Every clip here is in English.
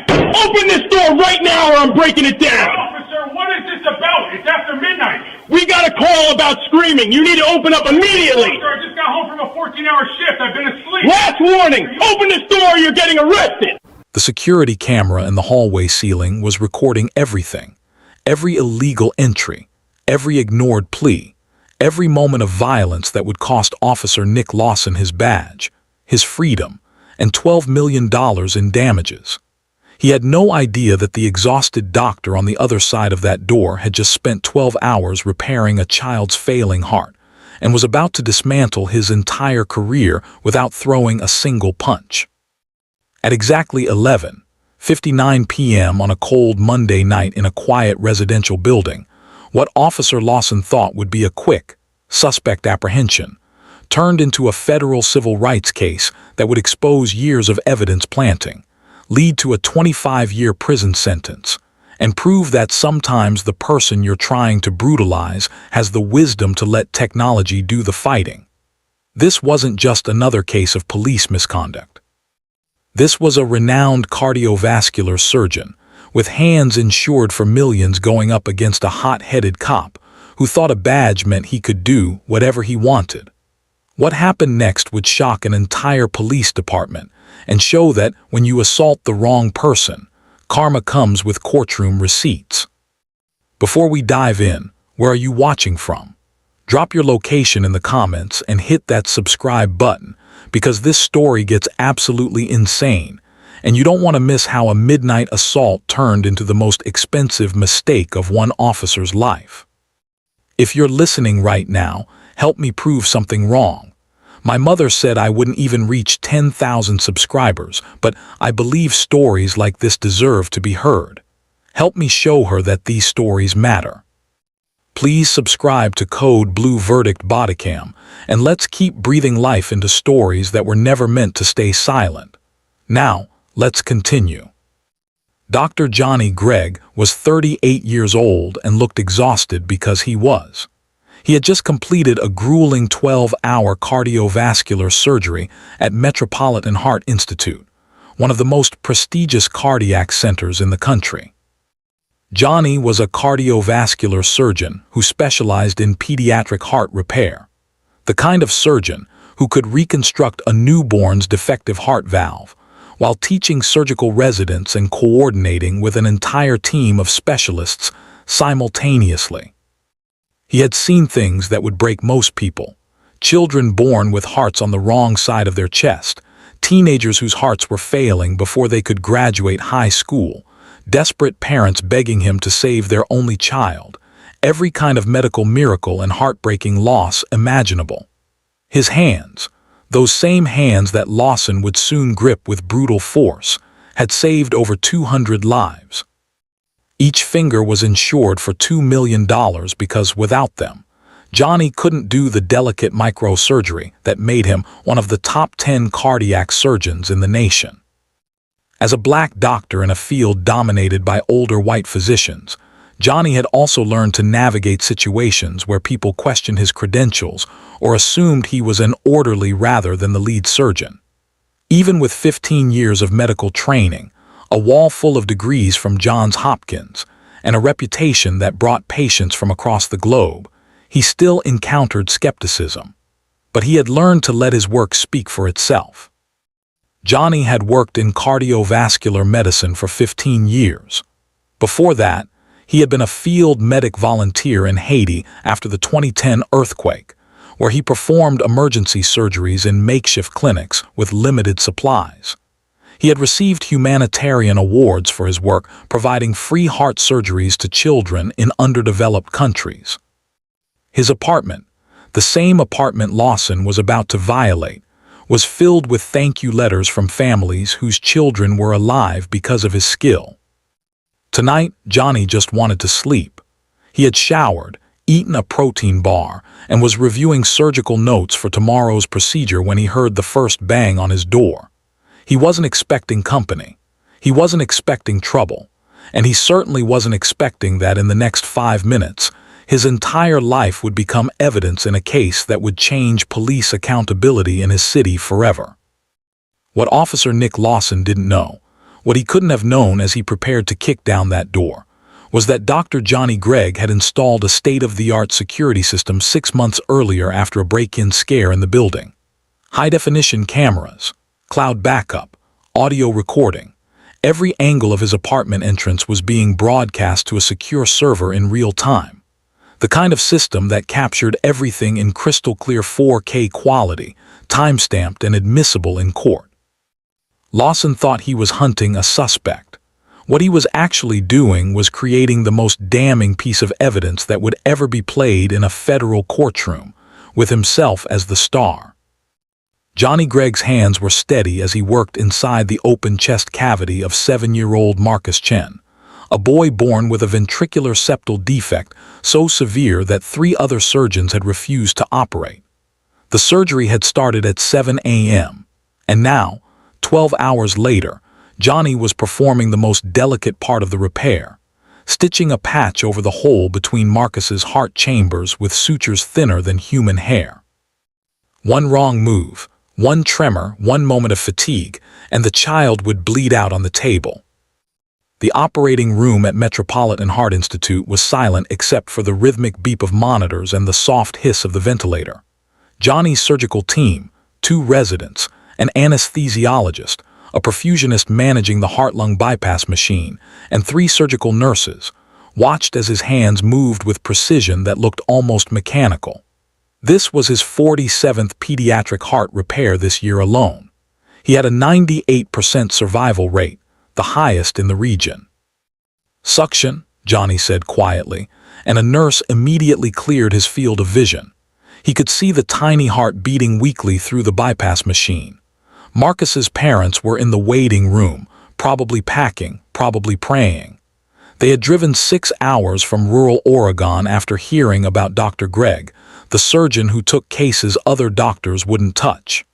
Open this door right now or I'm breaking it down! Officer, what is this about? It's after midnight. We got a call about screaming. You need to open up immediately! Officer, I just got home from a 14-hour shift. I've been asleep. Last warning! Open this door or you're getting arrested! The security camera in the hallway ceiling was recording everything. Every illegal entry, every ignored plea, every moment of violence that would cost Officer Nick Lawson his badge, his freedom, and $12 million in damages. He had no idea that the exhausted doctor on the other side of that door had just spent 12 hours repairing a child's failing heart and was about to dismantle his entire career without throwing a single punch. At exactly 11:59 p.m. on a cold Monday night in a quiet residential building, what Officer Lawson thought would be a quick, suspect apprehension turned into a federal civil rights case that would expose years of evidence planting, lead to a 25-year prison sentence, and prove that sometimes the person you're trying to brutalize has the wisdom to let technology do the fighting. This wasn't just another case of police misconduct. This was a renowned cardiovascular surgeon with hands insured for millions going up against a hot-headed cop who thought a badge meant he could do whatever he wanted. What happened next would shock an entire police department and show that when you assault the wrong person, karma comes with courtroom receipts. Before we dive in, where are you watching from? Drop your location in the comments and hit that subscribe button because this story gets absolutely insane and you don't want to miss how a midnight assault turned into the most expensive mistake of one officer's life. If you're listening right now, help me prove something wrong. My mother said I wouldn't even reach 10,000 subscribers, but I believe stories like this deserve to be heard. Help me show her that these stories matter. Please subscribe to Code Blue Verdict Bodycam, and let's keep breathing life into stories that were never meant to stay silent. Now, let's continue. Dr. Johnny Gregg was 38 years old and looked exhausted because he was. He had just completed a grueling 12-hour cardiovascular surgery at Metropolitan Heart Institute, one of the most prestigious cardiac centers in the country. Johnny was a cardiovascular surgeon who specialized in pediatric heart repair, the kind of surgeon who could reconstruct a newborn's defective heart valve while teaching surgical residents and coordinating with an entire team of specialists simultaneously. He had seen things that would break most people: children born with hearts on the wrong side of their chest, teenagers whose hearts were failing before they could graduate high school, desperate parents begging him to save their only child, every kind of medical miracle and heartbreaking loss imaginable. His hands, those same hands that Lawson would soon grip with brutal force, had saved over 200 lives. Each finger was insured for $2 million because without them, Johnny couldn't do the delicate microsurgery that made him one of the top 10 cardiac surgeons in the nation. As a black doctor in a field dominated by older white physicians, Johnny had also learned to navigate situations where people questioned his credentials or assumed he was an orderly rather than the lead surgeon. Even with 15 years of medical training, a wall full of degrees from Johns Hopkins, and a reputation that brought patients from across the globe, he still encountered skepticism. But he had learned to let his work speak for itself. Johnny had worked in cardiovascular medicine for 15 years. Before that, he had been a field medic volunteer in Haiti after the 2010 earthquake, where he performed emergency surgeries in makeshift clinics with limited supplies. He had received humanitarian awards for his work providing free heart surgeries to children in underdeveloped countries. His apartment, the same apartment Lawson was about to violate, was filled with thank you letters from families whose children were alive because of his skill. Tonight, Johnny just wanted to sleep. He had showered, eaten a protein bar, and was reviewing surgical notes for tomorrow's procedure when he heard the first bang on his door. He wasn't expecting company. He wasn't expecting trouble. And he certainly wasn't expecting that in the next 5 minutes, his entire life would become evidence in a case that would change police accountability in his city forever. What Officer Nick Lawson didn't know What he couldn't have known as he prepared to kick down that door was that Dr. Johnny Gregg had installed a state-of-the-art security system 6 months earlier after a break-in scare in the building. High-definition cameras, cloud backup, audio recording. Every angle of his apartment entrance was being broadcast to a secure server in real time. The kind of system that captured everything in crystal-clear 4K quality, time-stamped and admissible in court. Lawson thought he was hunting a suspect. What he was actually doing was creating the most damning piece of evidence that would ever be played in a federal courtroom, with himself as the star. Johnny Gregg's hands were steady as he worked inside the open chest cavity of 7-year-old Marcus Chen, a boy born with a ventricular septal defect so severe that 3 other surgeons had refused to operate. The surgery had started at 7 a.m., and now, 12 hours later, Johnny was performing the most delicate part of the repair, stitching a patch over the hole between Marcus's heart chambers with sutures thinner than human hair. One wrong move, one tremor, one moment of fatigue, and the child would bleed out on the table. The operating room at Metropolitan Heart Institute was silent except for the rhythmic beep of monitors and the soft hiss of the ventilator. Johnny's surgical team, 2 residents, an anesthesiologist, a perfusionist managing the heart-lung bypass machine, and 3 surgical nurses, watched as his hands moved with precision that looked almost mechanical. This was his 47th pediatric heart repair this year alone. He had a 98% survival rate, the highest in the region. "Suction," Johnny said quietly, and a nurse immediately cleared his field of vision. He could see the tiny heart beating weakly through the bypass machine. Marcus's parents were in the waiting room, probably packing, probably praying. They had driven 6 hours from rural Oregon after hearing about Dr. Gregg, the surgeon who took cases other doctors wouldn't touch.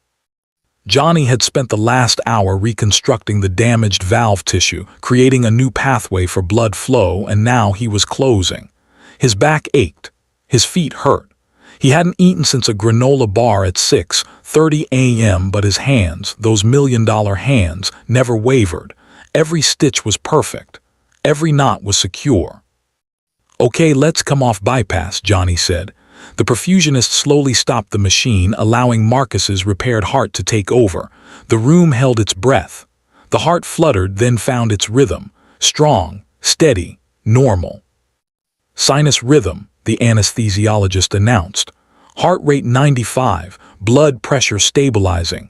Johnny had spent the last hour reconstructing the damaged valve tissue, creating a new pathway for blood flow, and now he was closing. His back ached. His feet hurt. He hadn't eaten since a granola bar at 6:30 a.m., but his hands, those million-dollar hands, never wavered. Every stitch was perfect. Every knot was secure. "Okay, let's come off bypass," Johnny said. The perfusionist slowly stopped the machine, allowing Marcus's repaired heart to take over. The room held its breath. The heart fluttered, then found its rhythm. Strong, steady, normal. "Sinus rhythm," the anesthesiologist announced. "Heart rate 95, blood pressure stabilizing."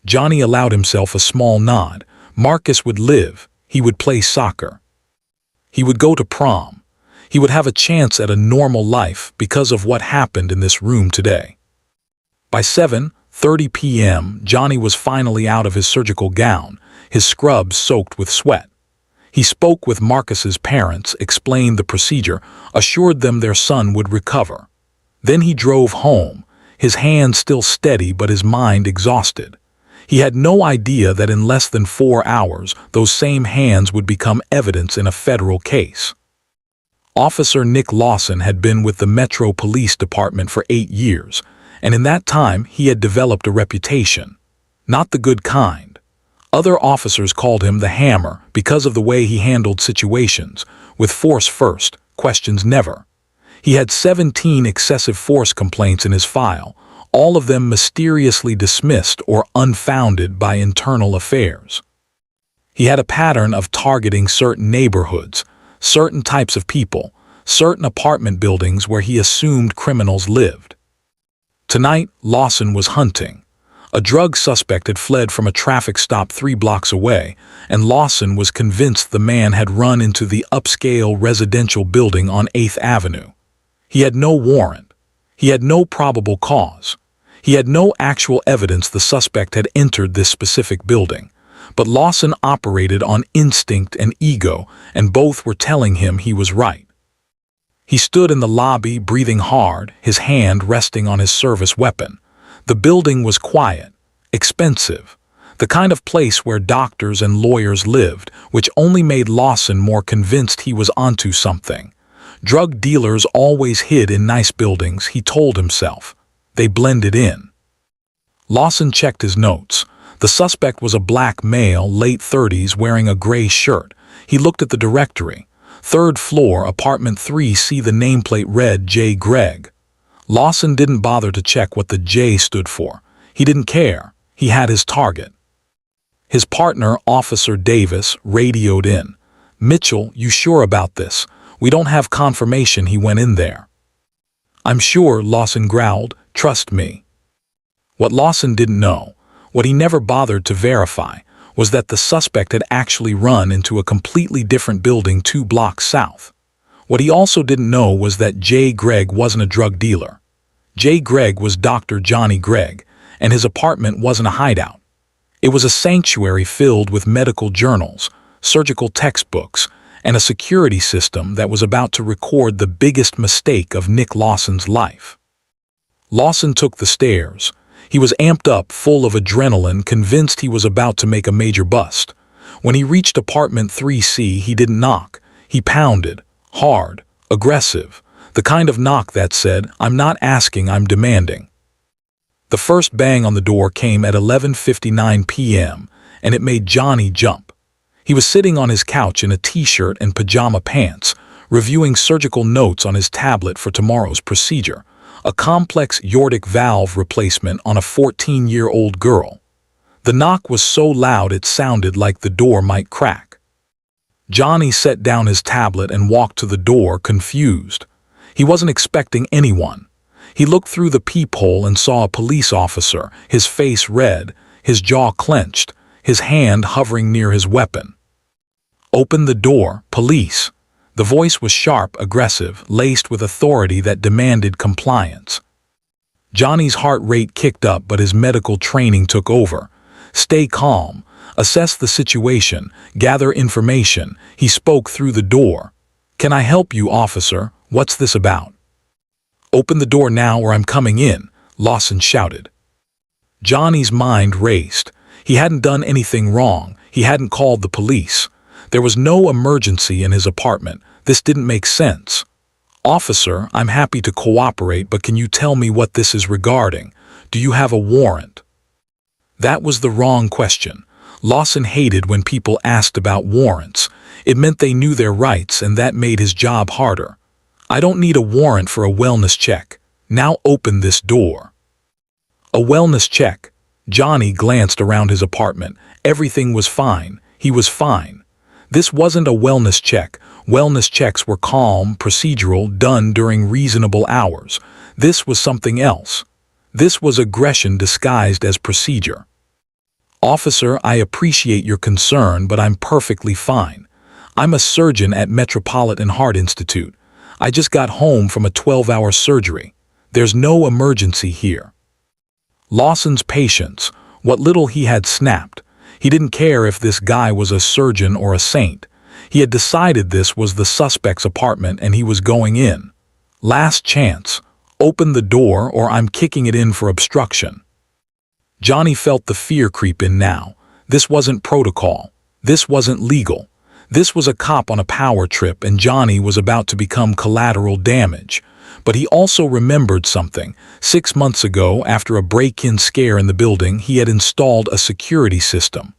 Johnny allowed himself a small nod. Marcus would live. He would play soccer. He would go to prom. He would have a chance at a normal life because of what happened in this room today. By 7:30 p.m., Johnny was finally out of his surgical gown, his scrubs soaked with sweat. He spoke with Marcus's parents, explained the procedure, assured them their son would recover. Then he drove home, his hands still steady but his mind exhausted. He had no idea that in less than 4 hours, those same hands would become evidence in a federal case. Officer Nick Lawson had been with the Metro Police Department for 8 years, and in that time he had developed a reputation. Not the good kind. Other officers called him the Hammer because of the way he handled situations, with force first, questions never. He had 17 excessive force complaints in his file, all of them mysteriously dismissed or unfounded by internal affairs. He had a pattern of targeting certain neighborhoods, certain types of people, certain apartment buildings where he assumed criminals lived. Tonight, Lawson was hunting. A drug suspect had fled from a traffic stop 3 blocks away, and Lawson was convinced the man had run into the upscale residential building on 8th Avenue. He had no warrant. He had no probable cause. He had no actual evidence the suspect had entered this specific building. But Lawson operated on instinct and ego, and both were telling him he was right. He stood in the lobby, breathing hard, his hand resting on his service weapon. The building was quiet, expensive, the kind of place where doctors and lawyers lived, which only made Lawson more convinced he was onto something. Drug dealers always hid in nice buildings, he told himself. They blended in. Lawson checked his notes. The suspect was a black male, late 30s, wearing a gray shirt. He looked at the directory. 3rd floor, apartment 3C, the nameplate read J. Gregg. Lawson didn't bother to check what the J stood for. He didn't care. He had his target. His partner, Officer Davis, radioed in. "Mitchell, you sure about this? We don't have confirmation he went in there." "I'm sure," Lawson growled. "Trust me." What Lawson didn't know, what he never bothered to verify, was that the suspect had actually run into a completely different building 2 blocks south. What he also didn't know was that J. Gregg wasn't a drug dealer. J. Gregg was Dr. Johnny Gregg, and his apartment wasn't a hideout. It was a sanctuary filled with medical journals, surgical textbooks, and a security system that was about to record the biggest mistake of Nick Lawson's life. Lawson took the stairs. He was amped up, full of adrenaline, convinced he was about to make a major bust. When he reached apartment 3C, he didn't knock. He pounded, hard, aggressive, the kind of knock that said, "I'm not asking, I'm demanding." The first bang on the door came at 11:59 p.m., and it made Johnny jump. He was sitting on his couch in a t-shirt and pajama pants, reviewing surgical notes on his tablet for tomorrow's procedure, a complex aortic valve replacement on a 14-year-old girl. The knock was so loud it sounded like the door might crack. Johnny set down his tablet and walked to the door, confused. He wasn't expecting anyone. He looked through the peephole and saw a police officer, his face red, his jaw clenched, his hand hovering near his weapon. "Open the door, police." The voice was sharp, aggressive, laced with authority that demanded compliance. Johnny's heart rate kicked up, but his medical training took over. "Stay calm. Assess the situation. Gather information." He spoke through the door. "Can I help you, officer? What's this about?" "Open the door now or I'm coming in," Lawson shouted. Johnny's mind raced. He hadn't done anything wrong. He hadn't called the police. There was no emergency in his apartment. This didn't make sense. "Officer, I'm happy to cooperate, but can you tell me what this is regarding? Do you have a warrant?" That was the wrong question. Lawson hated when people asked about warrants. It meant they knew their rights, and that made his job harder. "I don't need a warrant for a wellness check. Now open this door." A wellness check. Johnny glanced around his apartment. Everything was fine. He was fine. This wasn't a wellness check. Wellness checks were calm, procedural, done during reasonable hours. This was something else. This was aggression disguised as procedure. "Officer, I appreciate your concern, but I'm perfectly fine. I'm a surgeon at Metropolitan Heart Institute. I just got home from a 12-hour surgery. There's no emergency here." Lawson's patience, what little he had, snapped. He didn't care if this guy was a surgeon or a saint. He had decided this was the suspect's apartment and he was going in. Last chance. Open the door or I'm kicking it in for obstruction. Johnny felt the fear creep in now. This wasn't protocol. This wasn't legal. This was a cop on a power trip, and Johnny was about to become collateral damage. But he also remembered something. 6 months ago, after a break-in scare in the building, he had installed a security system.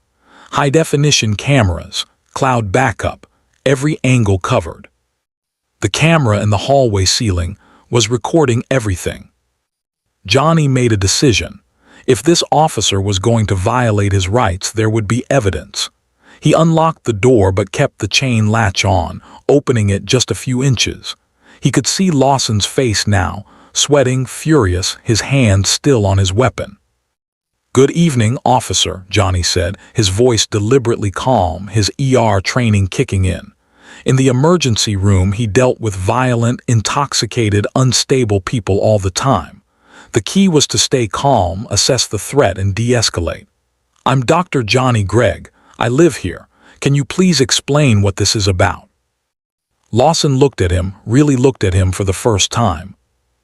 High-definition cameras, cloud backup, every angle covered. The camera in the hallway ceiling was recording everything. Johnny made a decision. If this officer was going to violate his rights, there would be evidence. He unlocked the door but kept the chain latch on, opening it just a few inches. He could see Lawson's face now, sweating, furious, his hand still on his weapon. "Good evening, officer," Johnny said, his voice deliberately calm, his ER training kicking in. In the emergency room, he dealt with violent, intoxicated, unstable people all the time. The key was to stay calm, assess the threat, and de-escalate. "I'm Dr. Johnny Gregg. I live here. Can you please explain what this is about?" Lawson looked at him, really looked at him for the first time.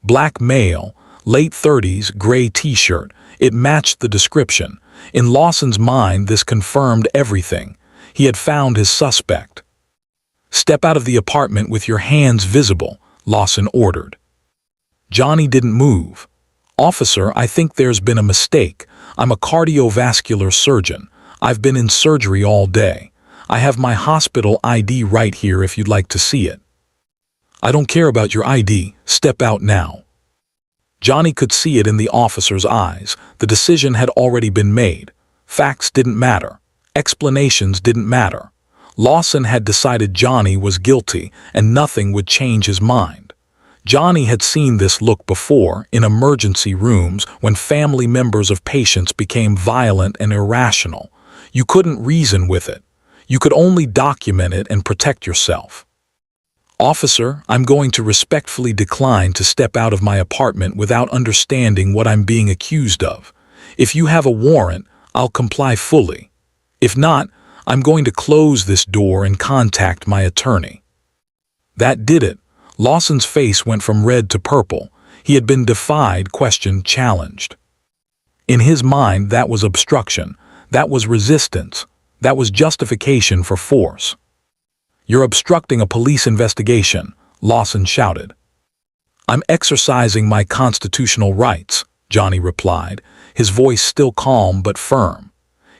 Black male, late 30s, gray t-shirt. It matched the description. In Lawson's mind, this confirmed everything. He had found his suspect. "Step out of the apartment with your hands visible," Lawson ordered. Johnny didn't move. "Officer, I think there's been a mistake. I'm a cardiovascular surgeon. I've been in surgery all day. I have my hospital ID right here if you'd like to see it." "I don't care about your ID. Step out now." Johnny could see it in the officer's eyes. The decision had already been made. Facts didn't matter. Explanations didn't matter. Lawson had decided Johnny was guilty, and nothing would change his mind. Johnny had seen this look before in emergency rooms when family members of patients became violent and irrational. You couldn't reason with it. You could only document it and protect yourself. "Officer, I'm going to respectfully decline to step out of my apartment without understanding what I'm being accused of. If you have a warrant, I'll comply fully. If not, I'm going to close this door and contact my attorney." That did it. Lawson's face went from red to purple. He had been defied, questioned, challenged. In his mind, that was obstruction. That was resistance. That was justification for force. "You're obstructing a police investigation," Lawson shouted. "I'm exercising my constitutional rights," Johnny replied, his voice still calm but firm.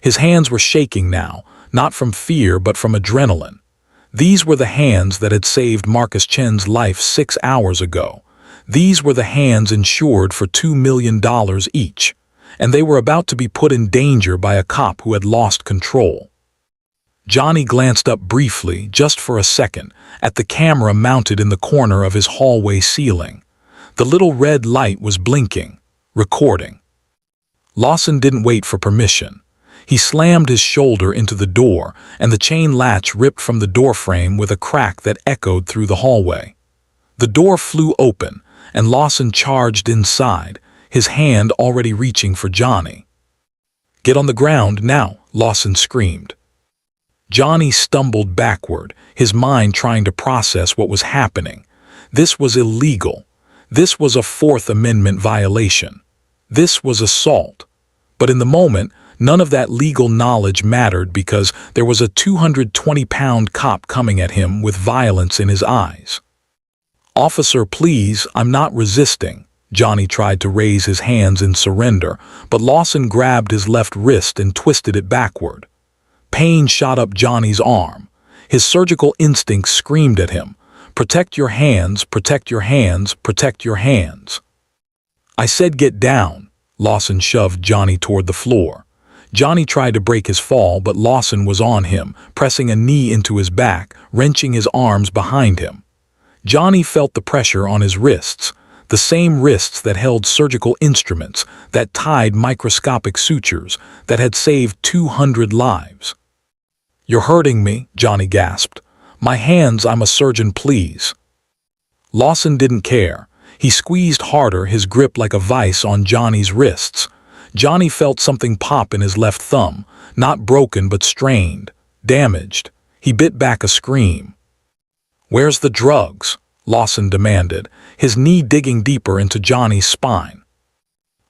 His hands were shaking now, not from fear but from adrenaline. These were the hands that had saved Marcus Chen's life 6 hours ago. These were the hands insured for $2 million each, and they were about to be put in danger by a cop who had lost control. Johnny glanced up briefly, just for a second, at the camera mounted in the corner of his hallway ceiling. The little red light was blinking, recording. Lawson didn't wait for permission. He slammed his shoulder into the door, and the chain latch ripped from the doorframe with a crack that echoed through the hallway. The door flew open, and Lawson charged inside, his hand already reaching for Johnny. "Get on the ground now," Lawson screamed. Johnny stumbled backward, his mind trying to process what was happening. This was illegal. This was a Fourth Amendment violation. This was assault. But in the moment, none of that legal knowledge mattered because there was a 220-pound cop coming at him with violence in his eyes. "Officer, please, I'm not resisting." Johnny tried to raise his hands in surrender, but Lawson grabbed his left wrist and twisted it backward. Pain shot up Johnny's arm. His surgical instincts screamed at him, "Protect your hands, protect your hands, protect your hands." "I said get down." Lawson shoved Johnny toward the floor. Johnny tried to break his fall, but Lawson was on him, pressing a knee into his back, wrenching his arms behind him. Johnny felt the pressure on his wrists, the same wrists that held surgical instruments, that tied microscopic sutures, that had saved 200 lives. "You're hurting me," Johnny gasped. "My hands, I'm a surgeon, please." Lawson didn't care. He squeezed harder, his grip like a vice on Johnny's wrists. Johnny felt something pop in his left thumb, not broken but strained, damaged. He bit back a scream. "Where's the drugs?" Lawson demanded, his knee digging deeper into Johnny's spine.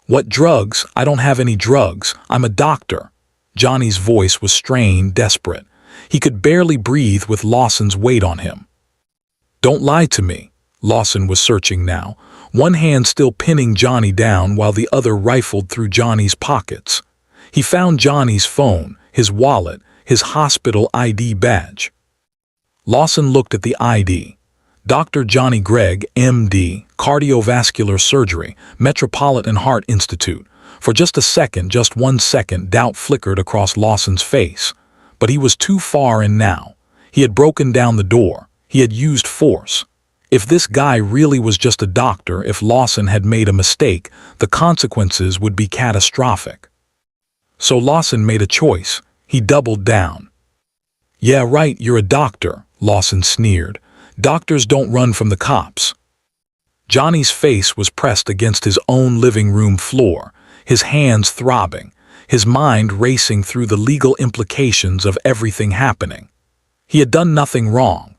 "What drugs? I don't have any drugs. I'm a doctor." Johnny's voice was strained, desperate. He could barely breathe with Lawson's weight on him. "Don't lie to me." Lawson was searching now, one hand still pinning Johnny down while the other rifled through Johnny's pockets. He found Johnny's phone, his wallet, his hospital ID badge. Lawson looked at the ID. Dr. Johnny Gregg, MD, cardiovascular surgery, Metropolitan Heart Institute. For just a second, just 1 second, doubt flickered across Lawson's face. But he was too far in now. He had broken down the door. He had used force. If this guy really was just a doctor, if Lawson had made a mistake, the consequences would be catastrophic. So Lawson made a choice. He doubled down. "Yeah, right, you're a doctor," Lawson sneered. "Doctors don't run from the cops." Johnny's face was pressed against his own living room floor, his hands throbbing, his mind racing through the legal implications of everything happening. He had done nothing wrong.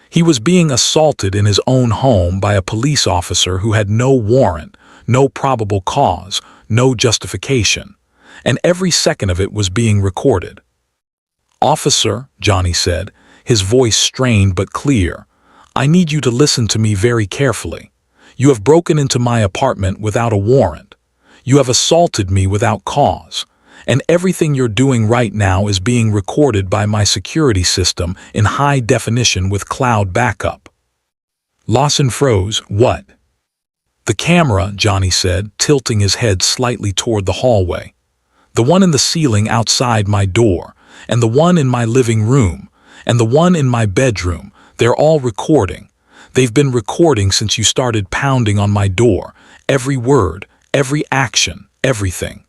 He was being assaulted in his own home by a police officer who had no warrant, no probable cause, no justification, and every second of it was being recorded. "Officer," Johnny said, his voice strained but clear, "I need you to listen to me very carefully. You have broken into my apartment without a warrant. You have assaulted me without cause, and everything you're doing right now is being recorded by my security system in high definition with cloud backup." Lawson froze. "What?" "The camera," Johnny said, tilting his head slightly toward the hallway. "The one in the ceiling outside my door, and the one in my living room, and the one in my bedroom, they're all recording. They've been recording since you started pounding on my door. Every word, every action, everything."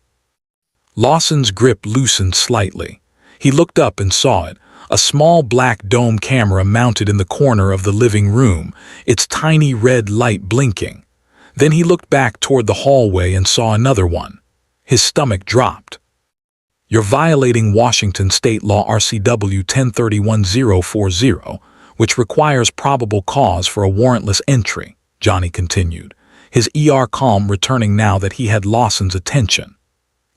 Lawson's grip loosened slightly. He looked up and saw it, a small black dome camera mounted in the corner of the living room, its tiny red light blinking. Then he looked back toward the hallway and saw another one. His stomach dropped. "You're violating Washington State Law RCW 1031-040, which requires probable cause for a warrantless entry," Johnny continued, his calm returning now that he had Lawson's attention.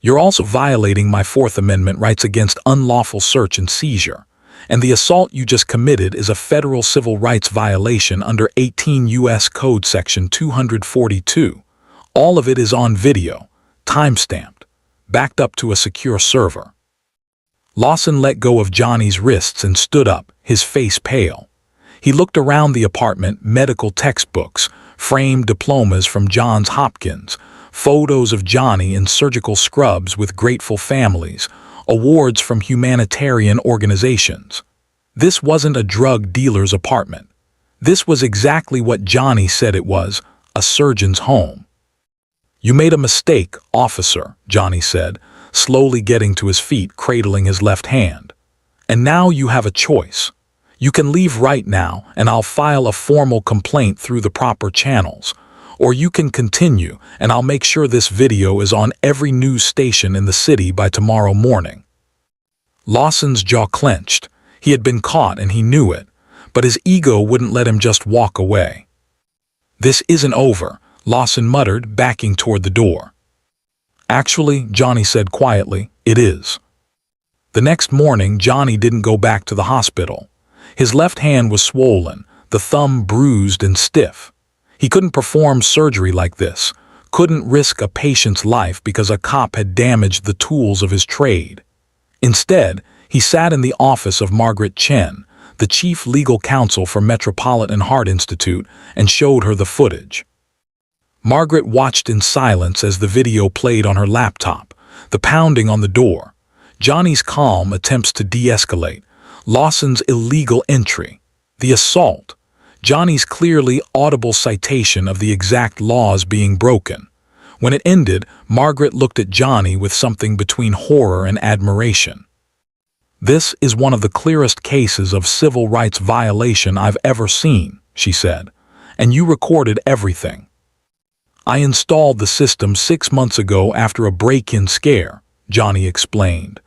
"You're also violating my Fourth Amendment rights against unlawful search and seizure, and the assault you just committed is a federal civil rights violation under 18 U.S. Code Section 242. All of it is on video, time-stamped, backed up to a secure server." Lawson let go of Johnny's wrists and stood up, his face pale. He looked around the apartment, medical textbooks, framed diplomas from Johns Hopkins, photos of Johnny in surgical scrubs with grateful families, awards from humanitarian organizations. This wasn't a drug dealer's apartment. This was exactly what Johnny said it was, a surgeon's home. "You made a mistake, officer," Johnny said, slowly getting to his feet, cradling his left hand. "And now you have a choice. You can leave right now, and I'll file a formal complaint through the proper channels. Or you can continue, and I'll make sure this video is on every news station in the city by tomorrow morning." Lawson's jaw clenched. He had been caught and he knew it, but his ego wouldn't let him just walk away. "This isn't over," Lawson muttered, backing toward the door. "Actually," Johnny said quietly, "it is." The next morning, Johnny didn't go back to the hospital. His left hand was swollen, the thumb bruised and stiff. He couldn't perform surgery like this, couldn't risk a patient's life because a cop had damaged the tools of his trade. Instead, he sat in the office of Margaret Chen, the chief legal counsel for Metropolitan Heart Institute, and showed her the footage. Margaret watched in silence as the video played on her laptop, the pounding on the door, Johnny's calm attempts to de-escalate, Lawson's illegal entry, the assault, Johnny's clearly audible citation of the exact laws being broken. When it ended, Margaret looked at Johnny with something between horror and admiration. "This is one of the clearest cases of civil rights violation I've ever seen," she said, "and you recorded everything. I installed the system 6 months ago after a break-in scare," Johnny explained.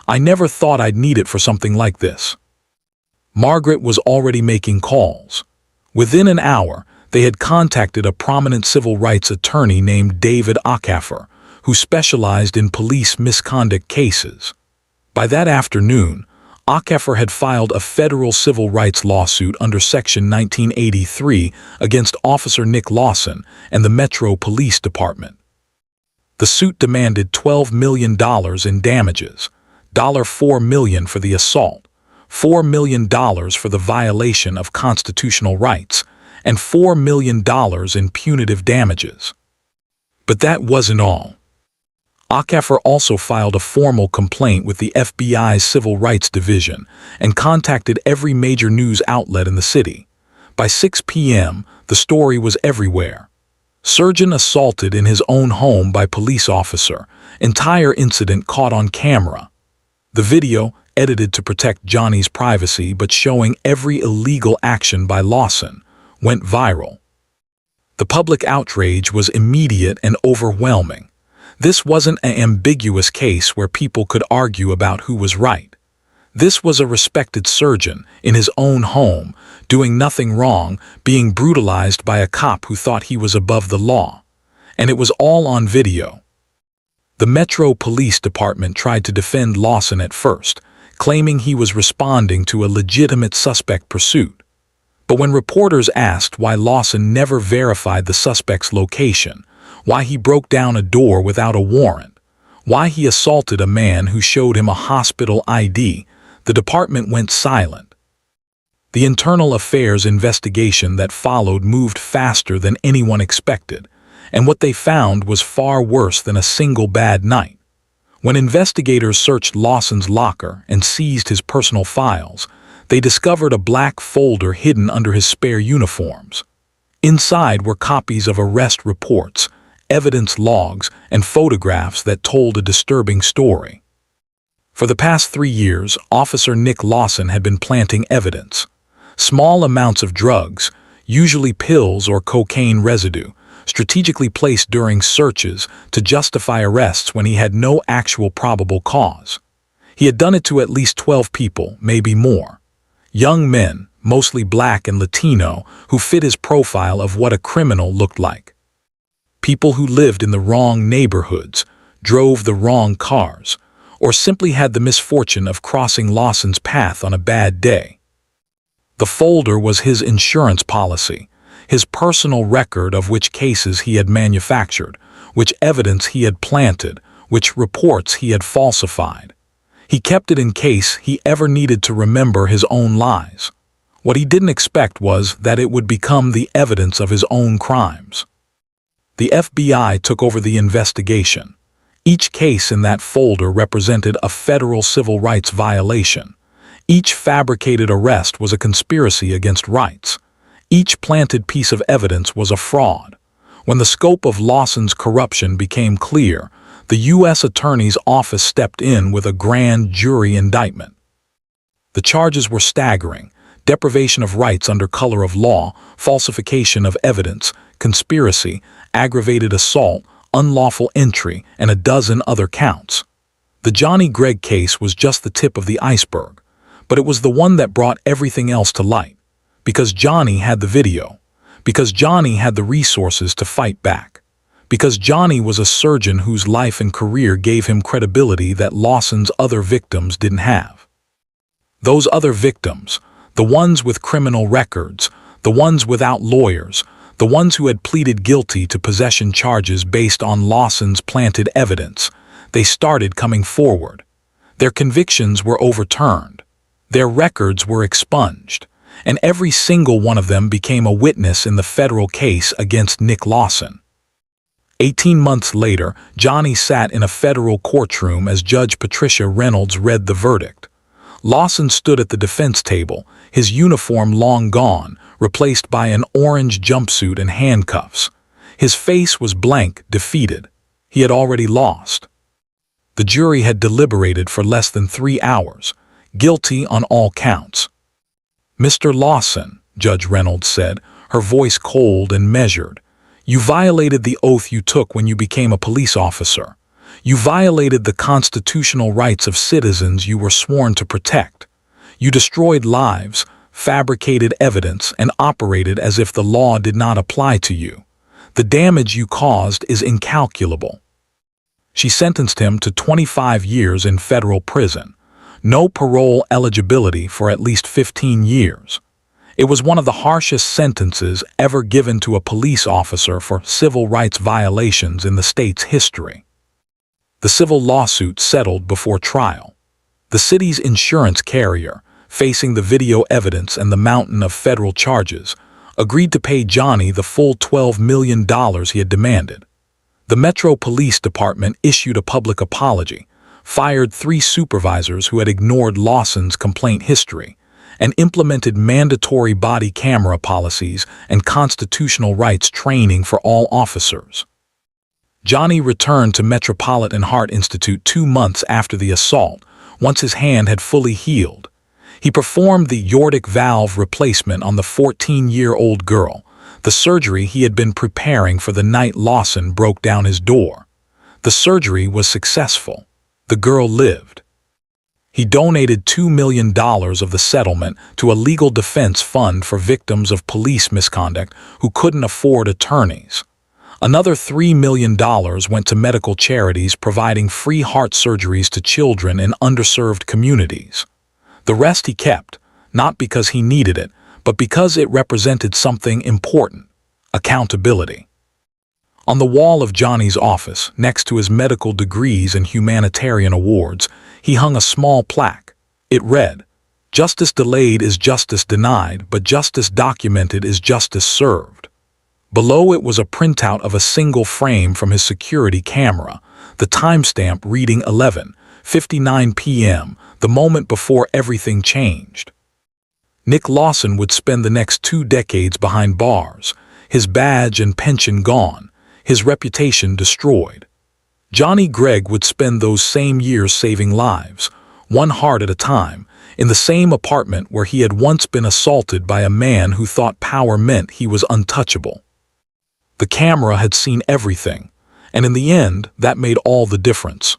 "I never thought I'd need it for something like this." Margaret was already making calls. Within an hour, they had contacted a prominent civil rights attorney named David Acaffer, who specialized in police misconduct cases. By that afternoon, Acaffer had filed a federal civil rights lawsuit under Section 1983 against Officer Nick Lawson and the Metro Police Department. The suit demanded $12 million in damages, $4 million for the assault, $4 million for the violation of constitutional rights, and $4 million in punitive damages. But that wasn't all. Acaffer also filed a formal complaint with the FBI's Civil Rights Division and contacted every major news outlet in the city. By 6 p.m., the story was everywhere. Surgeon assaulted in his own home by police officer, entire incident caught on camera. The video, edited to protect Johnny's privacy but showing every illegal action by Lawson, went viral. The public outrage was immediate and overwhelming. This wasn't an ambiguous case where people could argue about who was right. This was a respected surgeon in his own home, doing nothing wrong, being brutalized by a cop who thought he was above the law. And it was all on video. The Metro Police Department tried to defend Lawson at first, claiming he was responding to a legitimate suspect pursuit. But when reporters asked why Lawson never verified the suspect's location, why he broke down a door without a warrant, why he assaulted a man who showed him a hospital ID, the department went silent. The internal affairs investigation that followed moved faster than anyone expected, and what they found was far worse than a single bad night. When investigators searched Lawson's locker and seized his personal files, they discovered a black folder hidden under his spare uniforms. Inside were copies of arrest reports, evidence logs, and photographs that told a disturbing story. For the past 3 years, Officer Nick Lawson had been planting evidence. Small amounts of drugs, usually pills or cocaine residue, strategically placed during searches to justify arrests when he had no actual probable cause. He had done it to at least 12 people, maybe more. Young men, mostly black and Latino, who fit his profile of what a criminal looked like. People who lived in the wrong neighborhoods, drove the wrong cars, or simply had the misfortune of crossing Lawson's path on a bad day. The folder was his insurance policy, his personal record of which cases he had manufactured, which evidence he had planted, which reports he had falsified. He kept it in case he ever needed to remember his own lies. What he didn't expect was that it would become the evidence of his own crimes. The FBI took over the investigation. Each case in that folder represented a federal civil rights violation. Each fabricated arrest was a conspiracy against rights. Each planted piece of evidence was a fraud. When the scope of Lawson's corruption became clear, the U.S. Attorney's Office stepped in with a grand jury indictment. The charges were staggering: deprivation of rights under color of law, falsification of evidence, conspiracy, aggravated assault, unlawful entry, and a dozen other counts. The Johnny Gregg case was just the tip of the iceberg, but it was the one that brought everything else to light. Because Johnny had the video. Because Johnny had the resources to fight back. Because Johnny was a surgeon whose life and career gave him credibility that Lawson's other victims didn't have. Those other victims, the ones with criminal records, the ones without lawyers, the ones who had pleaded guilty to possession charges based on Lawson's planted evidence, they started coming forward. Their convictions were overturned. Their records were expunged, and every single one of them became a witness in the federal case against Nick Lawson. 18 months later, Johnny sat in a federal courtroom as Judge Patricia Reynolds read the verdict. Lawson stood at the defense table, his uniform long gone, replaced by an orange jumpsuit and handcuffs. His face was blank, defeated. He had already lost. The jury had deliberated for less than 3 hours, guilty on all counts. "Mr. Lawson," Judge Reynolds said, her voice cold and measured, "you violated the oath you took when you became a police officer. You violated the constitutional rights of citizens you were sworn to protect. You destroyed lives, fabricated evidence, and operated as if the law did not apply to you. The damage you caused is incalculable." She sentenced him to 25 years in federal prison. No parole eligibility for at least 15 years. It was one of the harshest sentences ever given to a police officer for civil rights violations in the state's history. The civil lawsuit settled before trial. The city's insurance carrier, facing the video evidence and the mountain of federal charges, agreed to pay Johnny the full $12 million he had demanded. The Metro Police Department issued a public apology, fired 3 supervisors who had ignored Lawson's complaint history, and implemented mandatory body camera policies and constitutional rights training for all officers. Johnny returned to Metropolitan Heart Institute 2 months after the assault, once his hand had fully healed. He performed the aortic valve replacement on the 14-year-old girl, the surgery he had been preparing for the night Lawson broke down his door. The surgery was successful. The girl lived. He donated $2 million of the settlement to a legal defense fund for victims of police misconduct who couldn't afford attorneys. Another $3 million went to medical charities providing free heart surgeries to children in underserved communities. The rest he kept, not because he needed it, but because it represented something important: accountability. On the wall of Johnny's office, next to his medical degrees and humanitarian awards, he hung a small plaque. It read, "Justice delayed is justice denied, but justice documented is justice served." Below it was a printout of a single frame from his security camera, the timestamp reading 11:59 p.m., the moment before everything changed. Nick Lawson would spend the next 2 decades behind bars, his badge and pension gone, his reputation destroyed. Johnny Gregg would spend those same years saving lives, one heart at a time, in the same apartment where he had once been assaulted by a man who thought power meant he was untouchable. The camera had seen everything, and in the end, that made all the difference.